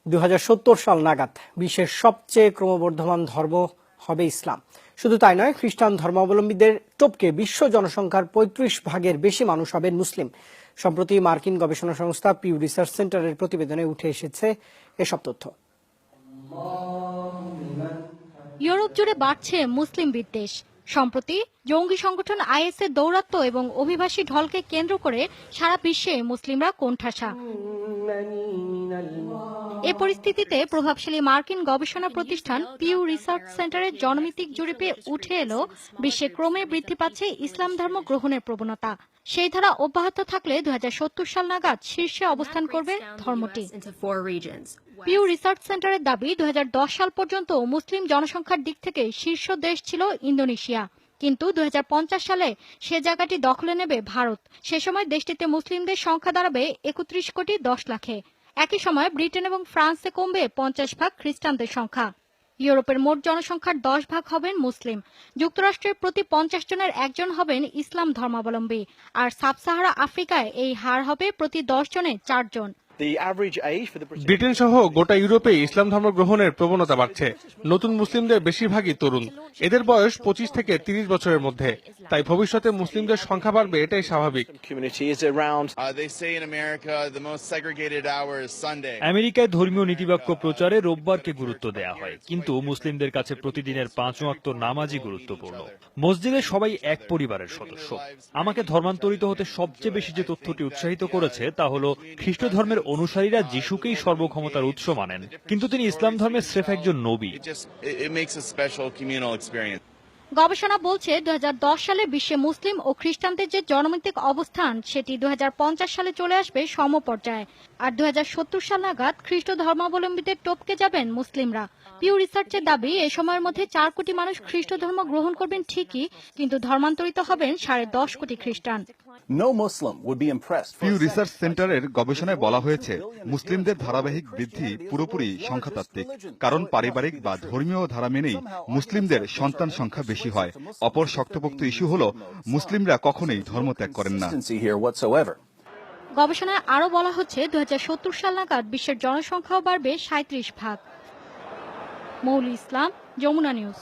2070 সাল নাগাদ বিশ্বের সবচেয়ে ক্রমবর্ধমান ধর্ম হবে ইসলাম। শুধু তাই নয়, খ্রিস্টান ধর্মাবলম্বীদের টপকে বিশ্ব জনসংখ্যার 35% বেশি মানুষ হবেন মুসলিম। সম্প্রতি মার্কিন গবেষণা সংস্থা পিউ রিসার্চ সেন্টারের প্রতিবেদনে উঠে এসেছে এসব তথ্য। ইউরোপ জুড়ে বাড়ছে মুসলিম বিদ্বেষ। সম্প্রতি জঙ্গি সংগঠন আইএস এর দৌরাত্ম্য এবং অভিবাসী ঢলকে কেন্দ্র করে সারা বিশ্বে মুসলিমরা কোণঠাসা। এ পরিস্থিতিতে প্রভাবশালী মার্কিন গবেষণা প্রতিষ্ঠান পিউ রিসার্চ সেন্টারের জনমিতিক জরিপে উঠে এলো বিশ্বে ক্রমে বৃদ্ধি পাচ্ছে ইসলাম ধর্ম গ্রহণের প্রবণতা। সেই ধারা অব্যাহত থাকলে 2070 সাল নাগাদ শীর্ষে অবস্থান করবে ধর্মটি। পিউ রিসার্চ সেন্টারের দাবি, 2010 সাল পর্যন্ত মুসলিম জনসংখ্যার দিক থেকে শীর্ষ দেশ ছিল ইন্দোনেশিয়া, কিন্তু 2050 সালে সে জায়গাটি দখলে নেবে ভারত। সে সময় দেশটিতে মুসলিমদের সংখ্যা দাঁড়াবে 31 কোটি 10 লাখে। একই সময় ব্রিটেন এবং ফ্রান্সে কমবে 50% খ্রিস্টানদের সংখ্যা। ইউরোপের মোট জনসংখ্যার 10% হবেন মুসলিম। যুক্তরাষ্ট্রের প্রতি 50 জনের একজন হবেন ইসলাম ধর্মাবলম্বী, আর সাব সাহারা আফ্রিকায় এই হার হবে প্রতি 10 জনে 4 জন। ব্রিটেন সহ গোটা ইউরোপে ইসলাম ধর্ম গ্রহণের প্রবণতা বাড়ছে। নতুন মুসলিমদের বেশিরভাগই তরুণ, এদের বয়স 25 থেকে 30 বছরের মধ্যে। তাই ভবিষ্যতে মুসলিমদের সংখ্যা বাড়বে, এটাই স্বাভাবিক। আমেরিকায় ধর্মীয় নীতিবাক্য প্রচারে রোববারকে গুরুত্ব দেওয়া হয়, কিন্তু মুসলিমদের কাছে প্রতিদিনের 5 ওয়াক্ত নামাজই গুরুত্বপূর্ণ। মসজিদে সবাই এক পরিবারের সদস্য। আমাকে ধর্মান্তরিত হতে সবচেয়ে বেশি যে তথ্যটি উৎসাহিত করেছে তা হলো খ্রিস্ট ধর্মের অনুসারীরা যিশুকেই সর্বক্ষমতার উৎস মানেন, কিন্তু তিনি ইসলাম ধর্মের স্রেফ একজন নবী। গবেষণা বলছে, 2010 সালে বিশ্বে মুসলিম ও খ্রিস্টানদের যে জনমিতিক অবস্থান, সেটি 2050 সালে চলে আসবে সমপর্যায়ে। আর 2070 সাল নাগাদ খ্রিস্ট ধর্মাবলম্বীদের টপকে যাবেন মুসলিমরা। পিউ রিসার্চের দাবি, এ সময়ের মধ্যে 4 কোটি মানুষ খ্রিস্ট ধর্ম গ্রহণ করবেন ঠিকই, কিন্তু ধর্মান্তরিত হবেন 10.5 কোটি খ্রিস্টান। পিউ রিসার্চ সেন্টারের গবেষণায় বলা হয়েছে, মুসলিমদের ধারাবাহিক বৃদ্ধি পুরোপুরি সংখ্যাতাত্ত্বিক, কারণ পারিবারিক বা ধর্মীয় ধারা মেনেই মুসলিমদের সন্তান সংখ্যা বেশি হয়। অপর শক্তপোক্ত ইস্যু হলো, মুসলিমরা কখনোই ধর্ম ত্যাগ করেন না। গবেষণায় আরো বলা হচ্ছে, 2070 সাল নাগাদ বিশ্বের জনসংখ্যাও বাড়বে 37%। মৌলি ইসলাম, যমুনা নিউজ।